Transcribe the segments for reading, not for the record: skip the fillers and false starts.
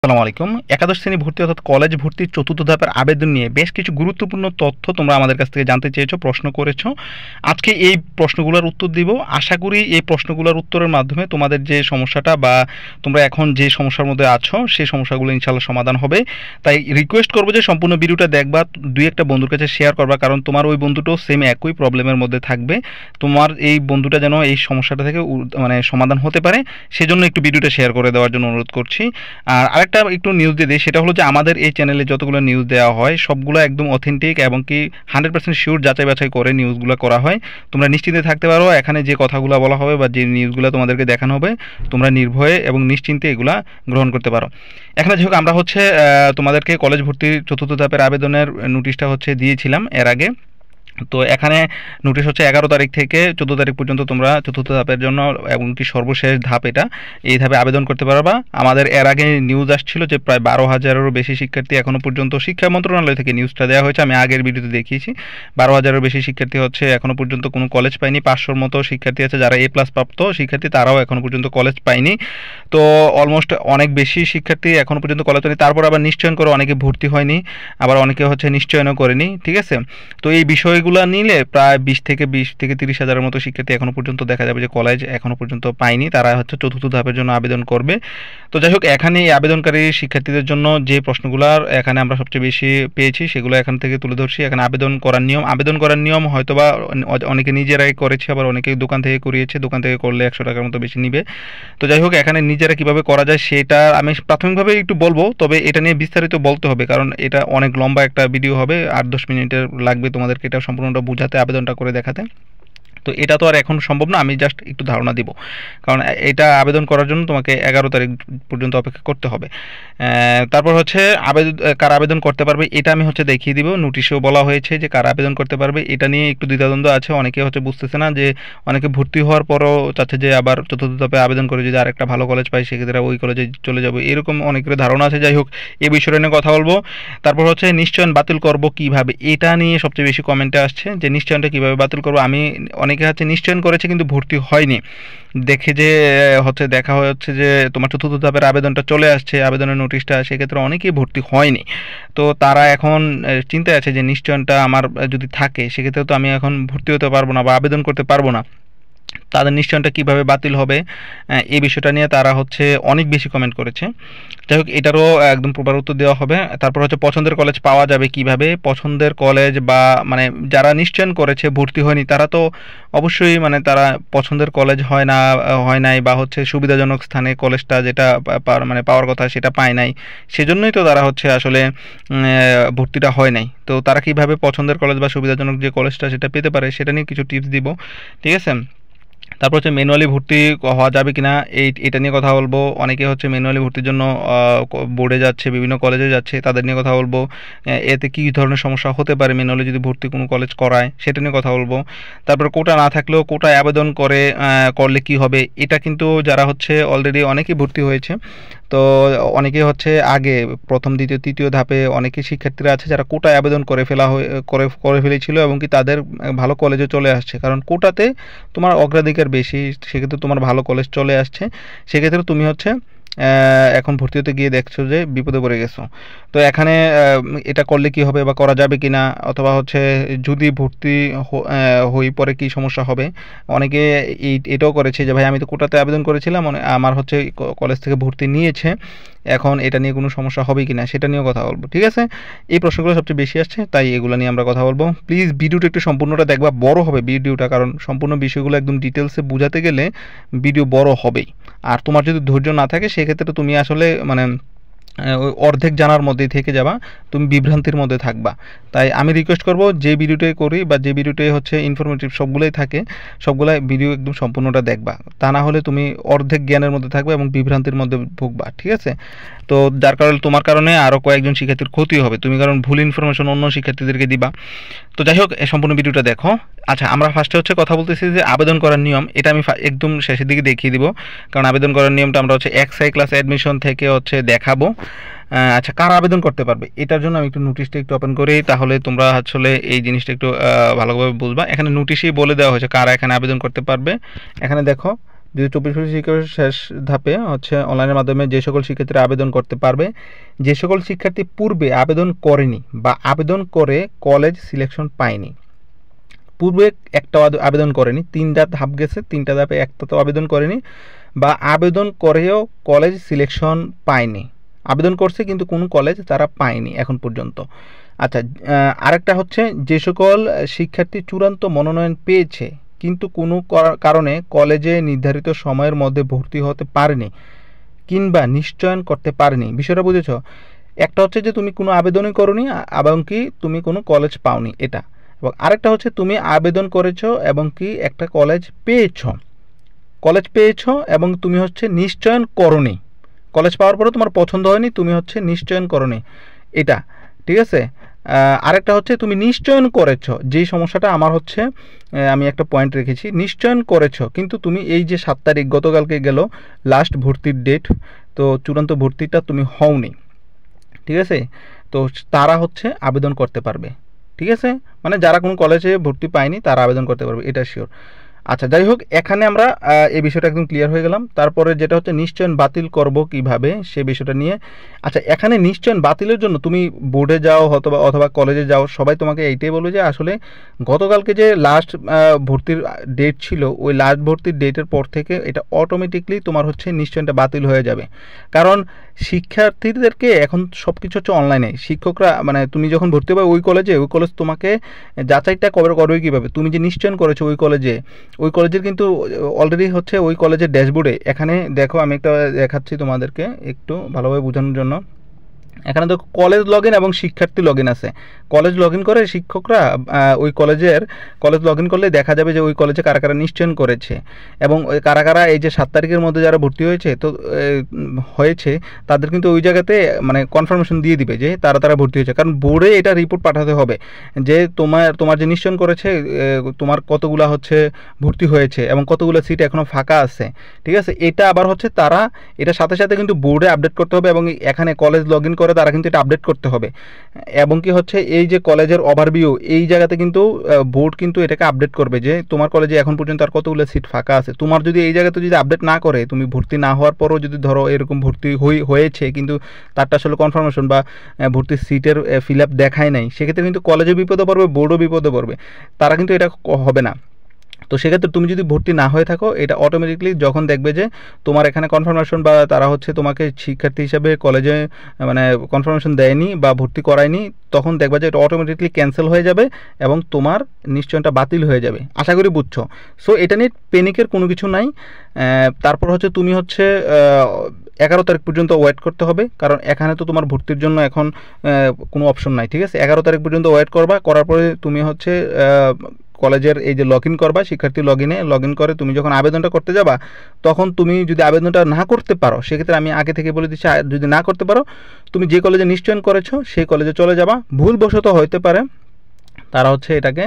আসসালামু আলাইকুম। একাদশ শ্রেণী ভর্তি অর্থাৎ কলেজ ভর্তির চতুর্থ ধাপের আবেদন নিয়ে বেশ কিছু গুরুত্বপূর্ণ তথ্য তোমরা আমাদের কাছ থেকে জানতে চেয়েছো, প্রশ্ন করেছো। আজকে এই প্রশ্নগুলোর উত্তর দিব। আশা করি এই প্রশ্নগুলোর উত্তরের মাধ্যমে তোমাদের যে সমস্যাটা বা তোমরা এখন যে সমস্যার মধ্যে আছো সেই সমস্যাগুলো ইনশাআল্লাহ সমাধান হবে। তাই রিকোয়েস্ট করবো যে সম্পূর্ণ ভিডিওটা দেখবা, দুই একটা বন্ধুর কাছে শেয়ার করবা, কারণ তোমার ওই বন্ধুটাও সেম একই প্রবলেমের মধ্যে থাকবে। তোমার এই বন্ধুটা যেন এই সমস্যাটা থেকে সমাধান হতে পারে, সেজন্য একটু ভিডিওটা শেয়ার করে দেওয়ার জন্য অনুরোধ করছি। আর আরেকটা একটু নিউজ দিয়ে দিই, সেটা হলো যে আমাদের এই চ্যানেলে যতগুলো নিউজ দেওয়া হয় সবগুলো একদম অথেন্টিক এবং কি 100% শিওর যাচাই বাছাই করে নিউজগুলো করা হয়। তোমরা নিশ্চিন্তে থাকতে পারো, এখানে যে কথাগুলো বলা হবে বা যে নিউজগুলো তোমাদেরকে দেখানো হবে তোমরা নির্ভয়ে এবং নিশ্চিন্তে এগুলা গ্রহণ করতে পারো। এখানে যেহেতু আমরা তোমাদেরকে কলেজ ভর্তির চতুর্থ ধাপের আবেদনের নোটিশটা দিয়েছিলাম এর আগে। তো এখানে নোটিশ 11 তারিখ থেকে 14 তারিখ পর্যন্ত তোমরা চতুর্থ ধাপের জন্য এমনকি সর্বশেষ ধাপ এটা, এই ধাপে আবেদন করতে পারবা। আমাদের এর আগে নিউজ আসছিল যে প্রায় 12,000-এরও বেশি শিক্ষার্থী এখনও পর্যন্ত, শিক্ষা মন্ত্রণালয় থেকে নিউজটা দেওয়া হয়েছে, আমি আগের ভিডিওতে দেখিয়েছি। 12,000-এরও বেশি শিক্ষার্থী এখনও পর্যন্ত কোনো কলেজ পায়নি। 500-র মতো শিক্ষার্থী আছে যারা A+ প্রাপ্ত শিক্ষার্থী, তারাও এখনও পর্যন্ত কলেজ পায়নি। তো অলমোস্ট অনেক বেশি শিক্ষার্থী এখনও পর্যন্ত কলেজ পায়নি। তারপর আবার নিশ্চয়ন করে অনেকে ভর্তি হয়নি, আবার অনেকে নিশ্চয়নও করেনি। ঠিক আছে, তো এই বিষয়গুলো নিলে প্রায় 20 থেকে 30 হাজারের মতো শিক্ষার্থী এখনো পর্যন্ত দেখা যাবে যে কলেজ এখনো পর্যন্ত পায়নি, তারা চতুর্থ ধাপের জন্য আবেদন করবে। তো যাই হোক, এখানে এই আবেদনকারী শিক্ষার্থীদের জন্য যে প্রশ্নগুলো এখানে আমরা সবচেয়ে বেশি পেয়েছি সেগুলো এখান থেকে তুলে ধরছি। এখানে আবেদন করার নিয়ম হয়তোবা অনেকে নিজেরাই করেছে, আবার অনেকে দোকান থেকে করিয়েছে, দোকান থেকে করলে 100 টাকার মতো বেশি নিবে। তো যাই হোক, এখানে নিজেরা কিভাবে করা যায় সেটা আমি প্রাথমিকভাবে একটু বলবো, তবে এটা নিয়ে বিস্তারিত বলতে হবে কারণ এটা অনেক লম্বা একটা ভিডিও হবে, 8-10 মিনিটের লাগবে তোমাদেরকে এটা সম্পূর্ণটা বুঝাতে, আবেদনটা করে দেখাতে। তো এটা তো আর এখন সম্ভব না, আমি জাস্ট একটু ধারণা দিব, কারণ এটা আবেদন করার জন্য তোমাকে 11 তারিখ পর্যন্ত অপেক্ষা করতে হবে। তারপর কারা আবেদন করতে পারবে এটা আমি দেখিয়ে দিব। নোটিশেও বলা হয়েছে যে কারা আবেদন করতে পারবে, এটা নিয়ে একটু দ্বিধাদ্বন্দ্ব আছে, অনেকে বুঝতেছে না যে অনেকে ভর্তি হওয়ার পরও চাচ্ছে যে আবার চতুর্থ ধাপে আবেদন করে যদি আরেকটা ভালো কলেজ পাই সেক্ষেত্রে ওই কলেজে চলে যাবে, এরকম অনেকের ধারণা আছে। যাই হোক, এই বিষয়টা নিয়ে কথা বলবো। তারপর নিশ্চয়ন বাতিল করব কিভাবে, এটা নিয়ে সবচেয়ে বেশি কমেন্টে আসছে যে নিশ্চয়নটা কিভাবে বাতিল করবো। আমি অনেকে নিশ্চয়ন করেছে কিন্তু ভর্তি হয়নি, দেখে যে দেখা হচ্ছে যে তোমার চতুর্থ ধাপের আবেদনটা চলে আসছে, আবেদনের নোটিশটা, সেক্ষেত্রে অনেকেই ভর্তি হয়নি। তো তারা এখন চিন্তায় আছে যে নিশ্চয়নটা আমার যদি থাকে সেক্ষেত্রে তো আমি এখন ভর্তি হতে পারবো না বা আবেদন করতে পারবো না, তাদের নিশ্চয়নটা কিভাবে বাতিল হবে, এই বিষয়টা নিয়ে তারা অনেক বেশি কমেন্ট করেছে। যাই হোক, এটারও একদম প্রপার উত্তর দেওয়া হবে। তারপর পছন্দের কলেজ পাওয়া যাবে কিভাবে, পছন্দের কলেজ বা যারা নিশ্চয়ন করেছে ভর্তি হয়নি তারা তো অবশ্যই তারা পছন্দের কলেজ হয় নাই বা সুবিধাজনক স্থানে কলেজটা যেটা পাওয়ার কথা সেটা পায় নাই, সেজন্যই তো তারা আসলে ভর্তিটা হয় নাই। তো তারা কিভাবে পছন্দের কলেজ বা সুবিধাজনক যে কলেজটা সেটা পেতে পারে সেটা নিয়ে কিছু টিপস দিব। ঠিক আছে, তারপর ম্যানুয়ালি ভর্তি হওয়া যাবে কিনা এটা নিয়ে কথা বলবো। অনেকে ম্যানুয়ালি ভর্তির জন্য বোর্ডে যাচ্ছে, বিভিন্ন কলেজে যাচ্ছে, তাদের নিয়ে কথা বলবো। এতে কী ধরনের সমস্যা হতে পারে ম্যানুয়ালি যদি ভর্তি কোনো কলেজ করায় সেটা নিয়ে কথা বলবো। তারপর কোটা না থাকলেও কোটায় আবেদন করলে কি হবে, এটা কিন্তু যারা অলরেডি অনেকেই ভর্তি হয়েছে, তো অনেকে আগে প্রথম দ্বিতীয় তৃতীয় ধাপে অনেকে শিক্ষার্থীরা আছে যারা কোটায় আবেদন করে ফেলেছিল এবং কি তাদের ভালো কলেজে চলে আসছে, কারণ কোটাতে তোমার অগ্রাধিকার বেশি, সেক্ষেত্রে তোমার ভালো কলেজ চলে আসছে, সেক্ষেত্রে তুমি এখন ভর্তি হতে গিয়ে দেখছো যে বিপদে পড়ে গেছো। তো এখানে এটা করলে কি হবে বা করা যাবে কিনা, অথবা যদি ভর্তি হই পরে কি সমস্যা হবে। অনেকে এটাও করেছে যে ভাই আমি তো কোটাতে আবেদন করেছিলাম, আমার কলেজ থেকে ভর্তি নিয়েছে, এখন এটা নিয়ে কোনো সমস্যা হবে কিনা সেটা নিয়েও কথা বলবো। ঠিক আছে, এই প্রশ্নগুলো সবচেয়ে বেশি আসছে, তাই এগুলো নিয়ে আমরা কথা বলবো। প্লিজ ভিডিওটা একটু সম্পূর্ণটা দেখবা, বড় হবে ভিডিওটা, কারণ সম্পূর্ণ বিষয়গুলো একদম ডিটেলসে বোঝাতে গেলে ভিডিও বড় হবেই। আর তোমার যদি ধৈর্য না থাকে সেক্ষেত্রে তুমি ওই অর্ধেক জানার মধ্যেই থেকে যাবা, তুমি বিভ্রান্তির মধ্যে থাকবা। তাই আমি রিকোয়েস্ট করব যে ভিডিওটাই করি বা যে ভিডিওটাই ইনফরমেটিভ সবগুলোই থাকে, সবগুলাই ভিডিও একদম সম্পূর্ণটা দেখবা, তা না হলে তুমি অর্ধেক জ্ঞানের মধ্যে থাকবে এবং বিভ্রান্তির মধ্যে ভুগবা। ঠিক আছে, তো যার কারণে তোমার কারণে আরও কয়েকজন শিক্ষার্থীর ক্ষতি হবে, তুমি কারণ ভুল ইনফরমেশন অন্য শিক্ষার্থীদেরকে দিবা। তো যাই হোক, সম্পূর্ণ ভিডিওটা দেখো। আচ্ছা, আমরা ফার্স্টে কথা বলতেছি যে আবেদন করার নিয়ম, এটা আমি একদম শেষের দিকে দেখিয়ে দিব, কারণ আবেদন করার নিয়মটা আমরা এক্সআই ক্লাস অ্যাডমিশন থেকে দেখাবো। আচ্ছা, কারা আবেদন করতে পারবে এটার জন্য আমি একটু নোটিশটা একটু ওপেন করি, তাহলে তোমরা এই জিনিসটা একটু ভালোভাবে বুঝবা। এখানে নোটিশেই বলে দেওয়া হয়েছে কারা এখানে আবেদন করতে পারবে। এখানে দেখো, 2024-25 শিক্ষাবর্ষের শেষ ধাপে হচ্ছে অনলাইনের মাধ্যমে যে সকল শিক্ষার্থীরা আবেদন করতে পারবে, যে সকল শিক্ষার্থী পূর্বে আবেদন করেনি বা আবেদন করে কলেজ সিলেকশন পায়নি, পূর্বে একটা আবেদন করেনি, 3টা ধাপ গেছে, 3টা ধাপে একটা তো আবেদন করেনি, বা আবেদন করেও কলেজ সিলেকশন পায়নি, আবেদন করছে কিন্তু কোনো কলেজ তারা পায়নি এখন পর্যন্ত। আচ্ছা, আরেকটা হচ্ছে যে সকল শিক্ষার্থী চূড়ান্ত মনোনয়ন পেয়েছে কিন্তু কোনো কারণে কলেজে নির্ধারিত সময়ের মধ্যে ভর্তি হতে পারেনি কিংবা নিশ্চয়ন করতে পারেনি। বিষয়টা বুঝেছ? একটা হচ্ছে যে তুমি কোনো আবেদনই করনি এবং কি তুমি কোনো কলেজ পাওনি, এটা। এবং আরেকটা হচ্ছে তুমি আবেদন করেছো এবং কি একটা কলেজ পেয়েছো, এবং তুমি হচ্ছে নিশ্চয়ন করনি, কলেজ পাওয়ার পরে তোমার পছন্দ হয়নি, তুমি হচ্ছে নিশ্চয়ন করনি, এটা। ঠিক আছে? আরেকটা হচ্ছে তুমি নিশ্চয়ন করেছো, যেই সমস্যাটা আমার হচ্ছে, আমি একটা পয়েন্ট রেখেছি, নিশ্চয়ন করেছো কিন্তু তুমি এই যে 7 তারিখ গতকালকে গেল লাস্ট ভর্তির ডেট, তো চূড়ান্ত ভর্তিটা তুমি হওনি, ঠিক আছে? তো তারা হচ্ছে আবেদন করতে পারবে, ঠিক আছে? মানে যারা কোনো কলেজে ভর্তি পায়নি তারা আবেদন করতে পারবে, এটা শিওর। আচ্ছা, যাই হোক, এখানে আমরা এই বিষয়টা একদম ক্লিয়ার হয়ে গেলাম। তারপরে যেটা হচ্ছে নিশ্চয়ন বাতিল করব কিভাবে, সে বিষয়টা নিয়ে। আচ্ছা, এখানে নিশ্চয়ন বাতিলের জন্য তুমি বোর্ডে যাও অথবা কলেজে যাও, সবাই তোমাকে এইটাই বলবে যে আসলে গতকালকে যে লাস্ট ভর্তির ডেট ছিল, ওই লাস্ট ভর্তির ডেটের পর থেকে এটা অটোমেটিকলি তোমার হচ্ছে নিশ্চয়নটা বাতিল হয়ে যাবে। কারণ শিক্ষার্থীদেরকে এখন সব কিছু হচ্ছে অনলাইনে, শিক্ষকরা মানে তুমি যখন ভর্তি হবে ওই কলেজ তোমাকে যাচাইটা করবে কীভাবে, তুমি যে নিশ্চয়ন করেছো ওই কলেজের কিন্তু অলরেডি হচ্ছে ওই কলেজের ড্যাশবোর্ডে, এখানে দেখো আমি একটা দেখাচ্ছি তোমাদেরকে একটু ভালোভাবে বোঝানোর জন্য। এখানে তো কলেজ লগ ইন এবং শিক্ষার্থী লগ ইন আছে। কলেজ লগ ইন করে শিক্ষকরা ওই কলেজ লগ ইন করলে দেখা যাবে যে ওই কলেজে কারা কারা নিশ্চয়ন করেছে এবং কারা কারা এই যে 7 তারিখের মধ্যে যারা ভর্তি হয়েছে তাদের কিন্তু ওই জায়গাতে মানে কনফার্মেশন দিয়ে দিবে যে তারা ভর্তি হয়েছে। কারণ বোর্ডে এটা রিপোর্ট পাঠাতে হবে যে তোমার যে নিশ্চয়ন করেছে তোমার কতগুলা হচ্ছে ভর্তি হয়েছে এবং কতগুলো সিট এখনও ফাঁকা আছে, ঠিক আছে? এটা আবার হচ্ছে তারা এটা সাথে সাথে কিন্তু বোর্ডে আপডেট করতে হবে এবং এখানে কলেজ লগ ইন করে তারা কিন্তু এটা আপডেট করতে হবে। এবং কি হচ্ছে এই যে কলেজের ওভারভিউ, এই জায়গাতে কিন্তু বোর্ড কিন্তু এটাকে আপডেট করবে যে তোমার কলেজে এখন পর্যন্ত আর কতগুলো সিট ফাঁকা আছে। তোমার যদি এই জায়গাতে যদি আপডেট না করে, তুমি ভর্তি না হওয়ার পরও যদি ধরো এরকম ভর্তি হয়েছে কিন্তু তারটা আসলে কনফার্মেশন বা ভর্তির সিটের ফিল আপ দেখায় নাই, সেক্ষেত্রে কিন্তু কলেজে বিপদে পড়বে, বোর্ডও বিপদে পড়বে, তারা কিন্তু এটা হবে না। তো সেক্ষেত্রে তুমি যদি ভর্তি না হয়ে থাকো, এটা অটোমেটিকলি যখন দেখবে যে তোমার এখানে কনফার্মেশন বা তারা হচ্ছে তোমাকে শিক্ষার্থী হিসাবে কলেজে মানে কনফার্মেশন দেয়নি বা ভর্তি করায়নি, তখন দেখবা যে এটা অটোমেটিকলি ক্যান্সেল হয়ে যাবে এবং তোমার নিশ্চয়নটা বাতিল হয়ে যাবে। আশা করি বুঝছো। সো এটা নিয়ে প্যানিকের কোনো কিছু নাই। তারপর হচ্ছে তুমি হচ্ছে 11 তারিখ পর্যন্ত ওয়েট করতে হবে, কারণ এখানে তো তোমার ভর্তির জন্য এখন কোনো অপশন নাই, ঠিক আছে? 11 তারিখ পর্যন্ত ওয়েট করবা, করার পরে তুমি হচ্ছে কলেজের এই যে লগ ইন করবা, শিক্ষার্থী লগ ইন করে তুমি যখন আবেদনটা করতে যাবা, তখন তুমি যদি আবেদনটা না করতে পারো, সেক্ষেত্রে আমি আগে থেকে বলে দিচ্ছি, যদি না করতে পারো তুমি যে কলেজে নিশ্চয়ন করেছো সেই কলেজে চলে যাবা। ভুলবশত হতে পারে তারা হচ্ছে এটাকে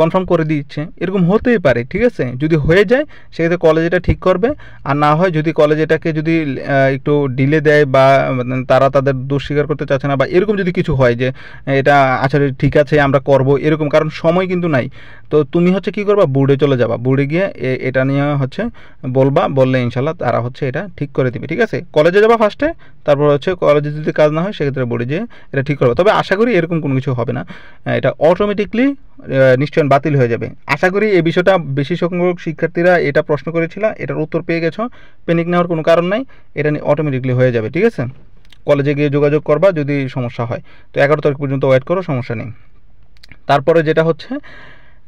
কনফার্ম করে দিচ্ছে, এরকম হতেই পারে, ঠিক আছে? যদি হয়ে যায় সেক্ষেত্রে কলেজ এটা ঠিক করবে, আর না হয় যদি কলেজ এটাকে যদি একটু ডিলে দেয় বা তারা তাদের দোষ স্বীকার করতে চাচ্ছে না বা এরকম যদি কিছু হয় যে এটা আসলে ঠিক আছে আমরা করব এরকম, কারণ সময় কিন্তু নাই, তো তুমি হচ্ছে কি করবা, বোর্ডে চলে যাবা, বোর্ডে গিয়ে এটা নিয়ে হচ্ছে বললে ইনশাল্লাহ তারা হচ্ছে এটা ঠিক করে দিবে, ঠিক আছে? কলেজে যাবা ফার্স্টে, তারপর হচ্ছে কলেজে যদি কাজ না হয় সেক্ষেত্রে বোর্ডে যেয়ে এটা ঠিক করবে। তবে আশা করি এরকম কোনো কিছু হবে না, এটা অটোমেটিকলি নিশ্চয়ই বাতিল হয়ে যাবে। আশা করি এই বিষয়টা বেশি সংখ্যক শিক্ষার্থীরা এটা প্রশ্ন করেছিল, এটার উত্তর পেয়ে গেছো, প্যানিক নেওয়ার কোনো কারণ নাই, এটা অটোমেটিকলি হয়ে যাবে, ঠিক আছে? কলেজে গিয়ে যোগাযোগ করবা যদি সমস্যা হয়। তো 11 তারিখ পর্যন্ত ওয়েট করো, সমস্যা নেই। তারপরে যেটা হচ্ছে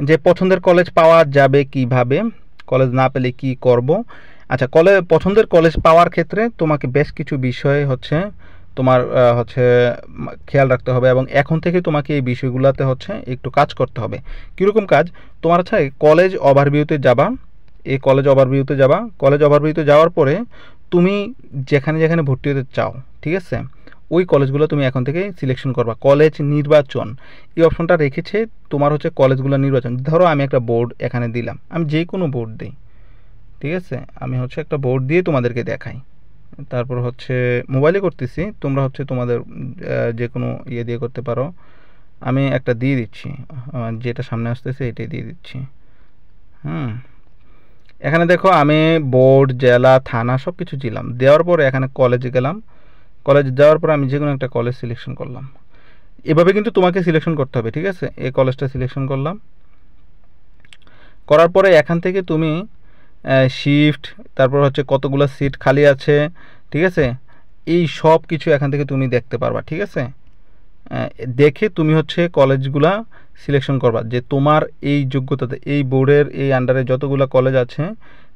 যে পছন্দের কলেজ পাওয়া যাবে কিভাবে, কলেজ না পেলে কি করব। আচ্ছা, পছন্দের কলেজ পাওয়ার ক্ষেত্রে তোমাকে বেশ কিছু বিষয় হচ্ছে তোমার হচ্ছে খেয়াল রাখতে হবে এবং এখন থেকে তোমাকে এই বিষয়গুলোতে হচ্ছে একটু কাজ করতে হবে। কীরকম কাজ? তোমার হচ্ছে কলেজ ওভারভিউতে যাবা, কলেজ ওভারভিউতে যাওয়ার পরে তুমি যেখানে যেখানে ভর্তি হতে চাও, ঠিক আছে, ওই কলেজগুলো তুমি এখন থেকে সিলেকশন করবা। কলেজ নির্বাচন এই অপশনটা রেখেছে, তোমার হচ্ছে কলেজগুলো নির্বাচন। ধরো আমি একটা বোর্ড এখানে দিলাম, আমি যে কোনো বোর্ড দিই, ঠিক আছে, আমি হচ্ছে একটা বোর্ড দিয়ে তোমাদেরকে দেখাই, তারপর হচ্ছে মোবাইলে করতেছি, তোমরা হচ্ছে তোমাদের যে কোনো ইয়ে দিয়ে করতে পারো। আমি একটা দিয়ে দিচ্ছি, যেটা সামনে আসতেছে এটাই দিয়ে দিচ্ছি। এখানে দেখো আমি বোর্ড, জেলা, থানা সব কিছু দিলাম, দেওয়ার পরে এখানে কলেজে গেলাম। কলেজে যাওয়ার পর আমি যে কোনো একটা কলেজ সিলেকশন করলাম। এভাবে কিন্তু তোমাকে সিলেকশন করতে হবে, ঠিক আছে? এই কলেজটা সিলেকশন করলাম, করার পরে এখান থেকে তুমি শিফট, তারপর হচ্ছে কতগুলো সিট খালি আছে, ঠিক আছে? এই সব কিছু এখান থেকে তুমি দেখতে পারবা, ঠিক আছে? দেখে তুমি হচ্ছে কলেজগুলা সিলেকশন করবা যে তোমার এই যোগ্যতাতে, এই বোর্ডের এই আন্ডারে যতগুলো কলেজ আছে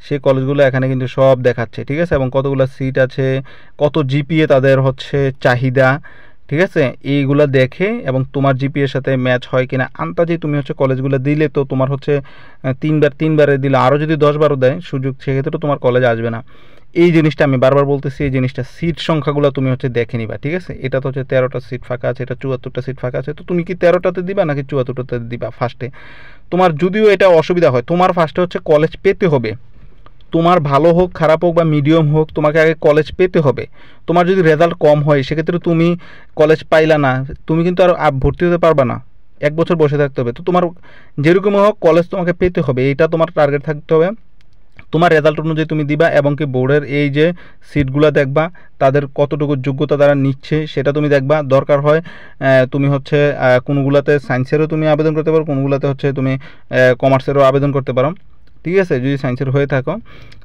সেই কলেজগুলো এখানে কিন্তু সব দেখাচ্ছে, ঠিক আছে? এবং কতগুলো সিট আছে, কত জিপিএ তাদের হচ্ছে চাহিদা, ঠিক আছে? এইগুলা দেখে এবং তোমার জিপিএর সাথে ম্যাচ হয় কিনা আন্তাজে তুমি হচ্ছে কলেজগুলো দিলে তো তোমার হচ্ছে তিনবারে দিলে, আরও যদি 10-12 দেয় সুযোগ, সেক্ষেত্রে তোমার কলেজ আসবে না। এই জিনিসটা আমি বারবার বলতেছি, এই জিনিসটা সিট সংখ্যাগুলো তুমি হচ্ছে দেখে নিবা, ঠিক আছে? এটা তো হচ্ছে 13টা সিট ফাঁকা আছে, এটা 74টা সিট ফাঁকা আছে, তো তুমি কি 13টাতে দিবা নাকি 74টাতে দিবা ফার্স্টে? তোমার যদিও এটা অসুবিধা হয়, তোমার ফার্স্টে হচ্ছে কলেজ পেতে হবে। তোমার ভালো হোক, খারাপ হোক বা মিডিয়াম হোক, তোমাকে আগে কলেজ পেতে হবে। তোমার যদি রেজাল্ট কম হয় সেক্ষেত্রে তুমি কলেজ পাইলা না, তুমি কিন্তু আর ভর্তি হতে পারবা না, 1 বছর বসে থাকতে হবে। তো তোমার যেরকম হোক কলেজ তোমাকে পেতে হবে, এইটা তোমার টার্গেট থাকতে হবে। তোমার রেজাল্ট অনুযায়ী তুমি দিবা, এবং কি বোর্ডের এই যে সিটগুলো দেখবা তাদের কতটুকু যোগ্যতা তারা নিচ্ছে সেটা তুমি দেখবা। দরকার হয় তুমি হচ্ছে কোনগুলোতে সায়েন্সেরও তুমি আবেদন করতে পারো, কোনগুলোতে হচ্ছে তুমি কমার্সেরও আবেদন করতে পারো, ঠিক আছে? যদি সায়েন্সের হয়ে থাকো,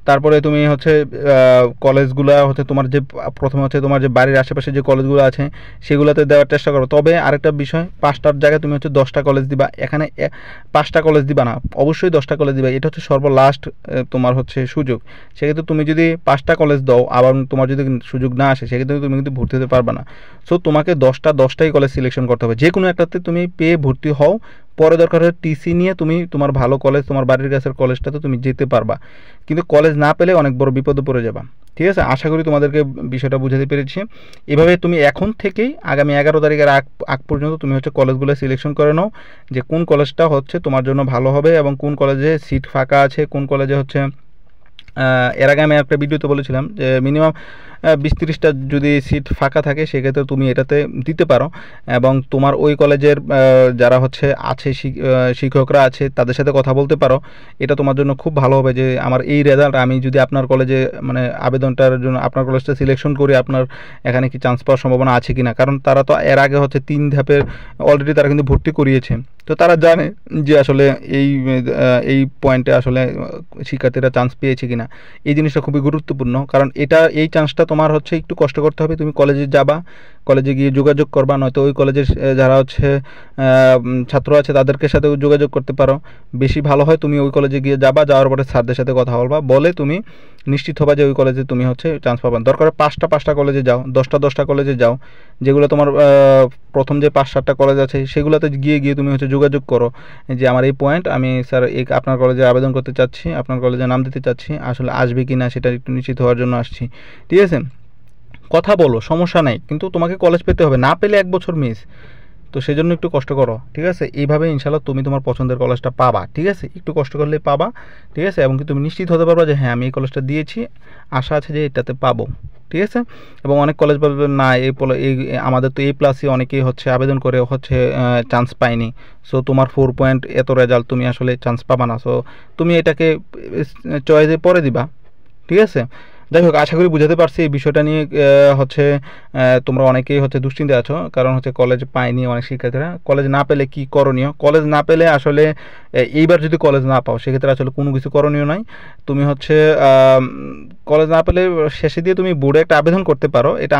তারপরে তুমি হচ্ছে কলেজগুলো হচ্ছে তোমার যে প্রথমে হচ্ছে তোমার যে বাড়ির আশেপাশে যে কলেজগুলো আছে সেগুলোতে দেওয়ার চেষ্টা করো। তবে আরেকটা বিষয়, 5টার জায়গায় তুমি হচ্ছে 10টা কলেজ দিবা। এখানে 5টা কলেজ দিবা না, অবশ্যই 10টা কলেজ দিবা, এটা হচ্ছে সর্বলাস্ট তোমার হচ্ছে সুযোগ। সেক্ষেত্রে তুমি যদি 5টা কলেজ দাও, আবার তোমার যদি সুযোগ না আসে সেক্ষেত্রে তুমি কিন্তু ভর্তি হতে পারবে না। সো তোমাকে 10টাই কলেজ সিলেকশন করতে হবে, যে কোনো একটাতে তুমি পেয়ে ভর্তি হও। পরে দরকার হয় টিসি নিয়ে তুমি তোমার ভালো কলেজ, তোমার বাড়ির কাছের কলেজটাতে তুমি যেতে পারবা, কিন্তু কলেজ না পেলে অনেক বড় বিপদে পড়ে যাবা, ঠিক আছে? আশা করি তোমাদেরকে বিষয়টা বুঝাতে পেরেছি। এভাবে তুমি এখন থেকেই আগামী 11 তারিখের আগ পর্যন্ত তুমি হচ্ছে কলেজগুলো সিলেকশন করে নাও, যে কোন কলেজটা হচ্ছে তোমার জন্য ভালো হবে এবং কোন কলেজে সিট ফাঁকা আছে, কোন কলেজে হচ্ছে এর আগে আমি একটা ভিডিওতে বলেছিলাম যে মিনিমাম 20-30টা যদি সিট ফাঁকা থাকে সেক্ষেত্রে তুমি এটাতে দিতে পারো, এবং তোমার ওই কলেজের যারা হচ্ছে আছে শিক্ষকরা আছে তাদের সাথে কথা বলতে পারো। এটা তোমার জন্য খুব ভালো হবে যে আমার এই রেজাল্ট, আমি যদি আপনার কলেজে মানে আবেদনটার জন্য আপনার কলেজটা সিলেকশন করি, আপনার এখানে কি চান্স পাওয়ার সম্ভাবনা আছে কিনা, কারণ তারা তো এর আগে হচ্ছে 3 ধাপের অলরেডি তারা কিন্তু ভর্তি করিয়েছে। তো তারা জানে যে আসলে এই পয়েন্টে আসলে শিক্ষার্থীরা চান্স পেয়েছে কিনা। এই জিনিসটা খুবই গুরুত্বপূর্ণ, কারণ এই চান্সটা তোমার হচ্ছে একটু কষ্ট করতে হবে। তুমি কলেজে যাবা, কলেজে গিয়ে যোগাযোগ করবা, নয়তো ওই কলেজের যারা হচ্ছে ছাত্র আছে তাদেরকে সাথে যোগাযোগ করতে পারো। বেশি ভালো হয় তুমি ওই কলেজে গিয়ে যাবা, যাওয়ার পরে স্যারদের সাথে কথা বলবা, বলে তুমি নিশ্চিত হবা যে ওই কলেজে তুমি হচ্ছে চান্স পাবা। দরকার 5টা কলেজে যাও, 10টা কলেজে যাও, যেগুলো তোমার প্রথম যে 5-7টা কলেজ আছে সেগুলোতে গিয়ে তুমি হচ্ছে যোগাযোগ করো যে আমার এই পয়েন্ট, আমি স্যার আপনার কলেজে আবেদন করতে চাচ্ছি, আপনার কলেজে নাম দিতে চাচ্ছি, আসলে আসবে কি না সেটা একটু নিশ্চিত হওয়ার জন্য আসছি, ঠিক আছে? কথা বলো, সমস্যা নাই, কিন্তু তোমাকে কলেজ পেতে হবে, না পেলে 1 বছর মিস। তো সেই জন্য একটু কষ্ট করো, ঠিক আছে? এইভাবে ইনশাল্লাহ তুমি তোমার পছন্দের কলেজটা পাবা, ঠিক আছে? একটু কষ্ট করলে পাবা, ঠিক আছে? এবং কি তুমি নিশ্চিত হতে পারবা যে হ্যাঁ আমি এই কলেজটা দিয়েছি, আশা আছে যে এটাতে পাবো, ঠিক আছে? এবং অনেক কলেজ বলবে না এই আমাদের তো A+ই অনেকেই হচ্ছে আবেদন করে হচ্ছে চান্স পায়নি, সো তোমার 4 পয়েন্ট এত রেজাল্ট, তুমি আসলে চান্স পাবা না, সো তুমি এটাকে চয়েসে পরে দিবা, ঠিক আছে? যাই হোক, আশা করি বুঝাতে পারছি এই বিষয়টা নিয়ে। হচ্ছে তোমরা অনেকেই হচ্ছে দুশ্চিন্তে আছো, কারণ হচ্ছে কলেজ পায়নি অনেক শিক্ষার্থীরা। কলেজ না পেলে কি করণীয়? কলেজ না পেলে আসলে এইবার যদি কলেজ না পাও সেক্ষেত্রে আসলে কোনো কিছু করণীয় নাই। তুমি হচ্ছে কলেজ না পেলে শেষে দিয়ে তুমি বোর্ডে একটা আবেদন করতে পারো, এটা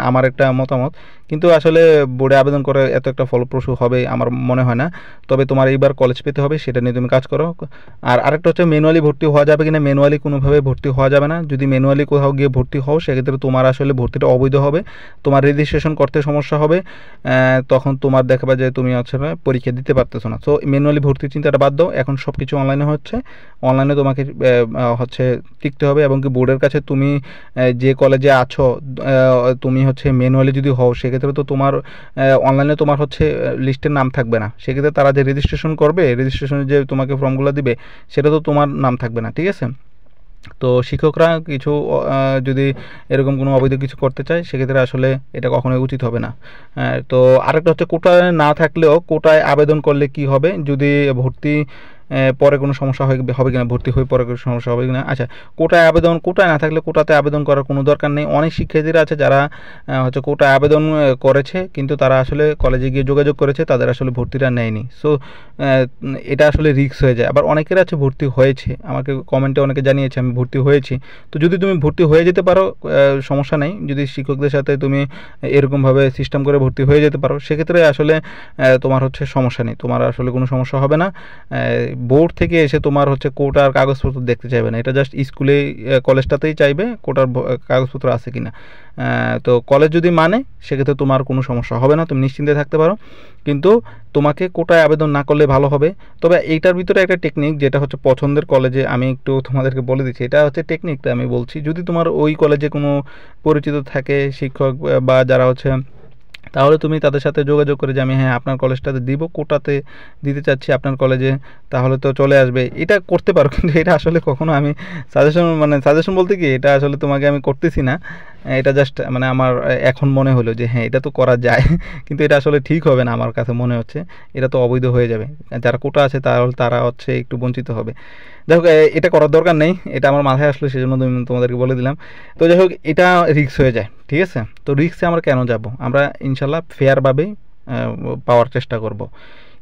আমার একটা মতামত, কিন্তু আসলে বোর্ডে আবেদন করে এত একটা ফলপ্রসূ হবে আমার মনে হয় না। তবে তোমার এইবার কলেজ পেতে হবে, সেটা নিয়ে তুমি কাজ করো। আর আরেকটা হচ্ছে ম্যানুয়ালি ভর্তি হওয়া যাবে কিনা। ম্যানুয়ালি কোনোভাবে ভর্তি হওয়া যাবে না। যদি ম্যানুয়ালি কোথাও গিয়ে ভর্তি হও সেক্ষেত্রে তোমার আসলে ভর্তিটা অবৈধ হবে, তোমার রেজিস্ট্রেশন করতে সমস্যা হবে, তখন তোমার দেখাবে যে তুমি হচ্ছে পরীক্ষা দিতে পারতেছো না। সো ম্যানুয়ালি ভর্তির চিন্তাটা বাদ দাও, এখন সব কিছু অনলাইনে হচ্ছে, অনলাইনে তোমাকে হচ্ছে টিকতে হবে। এবং কি বোর্ডের কাছে তুমি যে কলেজে আছো তুমি হচ্ছে ম্যানুয়ালি যদি হও সেক্ষেত্রে তো তোমার অনলাইনে তোমার হচ্ছে লিস্টের নাম থাকবে না, সেক্ষেত্রে তারা যে রেজিস্ট্রেশন করবে, রেজিস্ট্রেশনে যে তোমাকে ফর্মগুলো দিবে সেটা তো তোমার নাম থাকবে না, ঠিক আছে? তো শিক্ষকরা কিছু যদি এরকম কোনো অবৈধ কিছু করতে চায় সেক্ষেত্রে আসলে এটা কখনোই উচিত হবে না। তো আরেকটা হচ্ছে কোটায় না থাকলেও কোটায় আবেদন করলে কি হবে, যদি ভর্তি পরে কোনো সমস্যা হবে কিনা, ভর্তি হয়ে পরে কোনো সমস্যা হবে কিনা। আচ্ছা, কোটায় না থাকলে কোটাতে আবেদন করার কোনো দরকার নেই। অনেক শিক্ষার্থীরা আছে যারা হচ্ছে কোটায় আবেদন করেছে, কিন্তু তারা আসলে কলেজে গিয়ে যোগাযোগ করেছে, তাদের আসলে ভর্তিটা নেয়নি। সো এটা আসলে রিস্ক হয়ে যায়। আবার অনেকের আছে ভর্তি হয়েছে, আমাকে কমেন্টে অনেকে জানিয়েছে আমি ভর্তি হয়েছি। তো যদি তুমি ভর্তি হয়ে যেতে পারো, সমস্যা নেই। যদি শিক্ষকদের সাথে তুমি এরকমভাবে সিস্টেম করে ভর্তি হয়ে যেতে পারো, সেক্ষেত্রে আসলে তোমার হচ্ছে সমস্যা নেই, তোমার আসলে কোনো সমস্যা হবে না। বোর্ড থেকে এসে তোমার হচ্ছে কোটার কাগজপত্র দেখতে চাইবে না, এটা জাস্ট স্কুলে কলেজটাতেই চাইবে কোটার কাগজপত্র আছে কিনা। তো কলেজ যদি মানে সেক্ষেত্রে তোমার কোনো সমস্যা হবে না, তুমি নিশ্চিন্তে থাকতে পারো। কিন্তু তোমাকে কোটায় আবেদন না করলে ভালো হবে। তবে এইটার ভিতরে একটা টেকনিক, যেটা হচ্ছে পছন্দের কলেজে, আমি একটু তোমাদেরকে বলে দিচ্ছি, এটা হচ্ছে টেকনিকটা আমি বলছি। যদি তোমার ওই কলেজে কোনো পরিচিত থাকে শিক্ষক বা যারা হচ্ছে, তাহলে তুমি তাদের সাথে যোগাযোগ করে যে আমি হ্যাঁ আপনার কলেজটাতে দিব, কোটাতে দিতে চাচ্ছি আপনার কলেজে, তাহলে তো চলে আসবে। এটা করতে পারো, কিন্তু এটা আসলে কখনো আমি সাজেশন বলতে কি, এটা আসলে তোমাকে আমি করতেছি না, এটা জাস্ট মানে আমার এখন মনে হলো যে হ্যাঁ এটা তো করা যায় কিন্তু এটা আসলে ঠিক হবে না আমার কাছে মনে হচ্ছে, এটা তো অবৈধ হয়ে যাবে। যারা কোটা আছে তাহলে তারা হচ্ছে একটু বঞ্চিত হবে। যাই হোক, এটা করার দরকার নেই, এটা আমার মাথায় আসলো সেজন্য তোমাদেরকে বলে দিলাম। তো যাই হোক, এটা রিস্ক হয়ে যায়, ঠিক আছে। তো রিস্কে আমরা কেন যাব, আমরা ইনশাল্লাহ ফেয়ারভাবেই পাওয়ার চেষ্টা করব।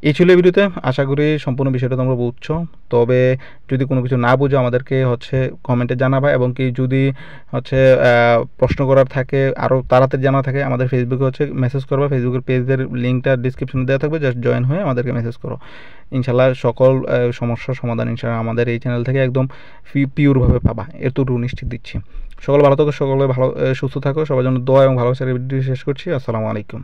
এই ছিল ভিডিওতে, আশা করি সম্পূর্ণ বিষয়টা তোমরা বুঝছো। তবে যদি কোনো কিছু না বুঝো আমাদেরকে হচ্ছে কমেন্টে জানাবা, এবং কি যদি হচ্ছে প্রশ্ন করার থাকে, আরও তাড়াতাড়ি জানা থাকে, আমাদের ফেসবুকে হচ্ছে মেসেজ করবা। ফেসবুকের পেজের লিঙ্কটা ডিসক্রিপশনে দেওয়া থাকবে, জাস্ট জয়েন হয়ে আমাদেরকে মেসেজ করো। ইনশাল্লাহ সকল সমস্যার সমাধান ইনশাল্লাহ আমাদের এই চ্যানেল থেকে একদম পিওরভাবে পাবা, এতটুকু নিশ্চিত দিচ্ছি। সকল ভালো থাকো, সকলে ভালো সুস্থ থাকো, সবার জন্য দোয়া এবং ভালোবাসার ভিডিও শেষ করছি। আসসালামু আলাইকুম।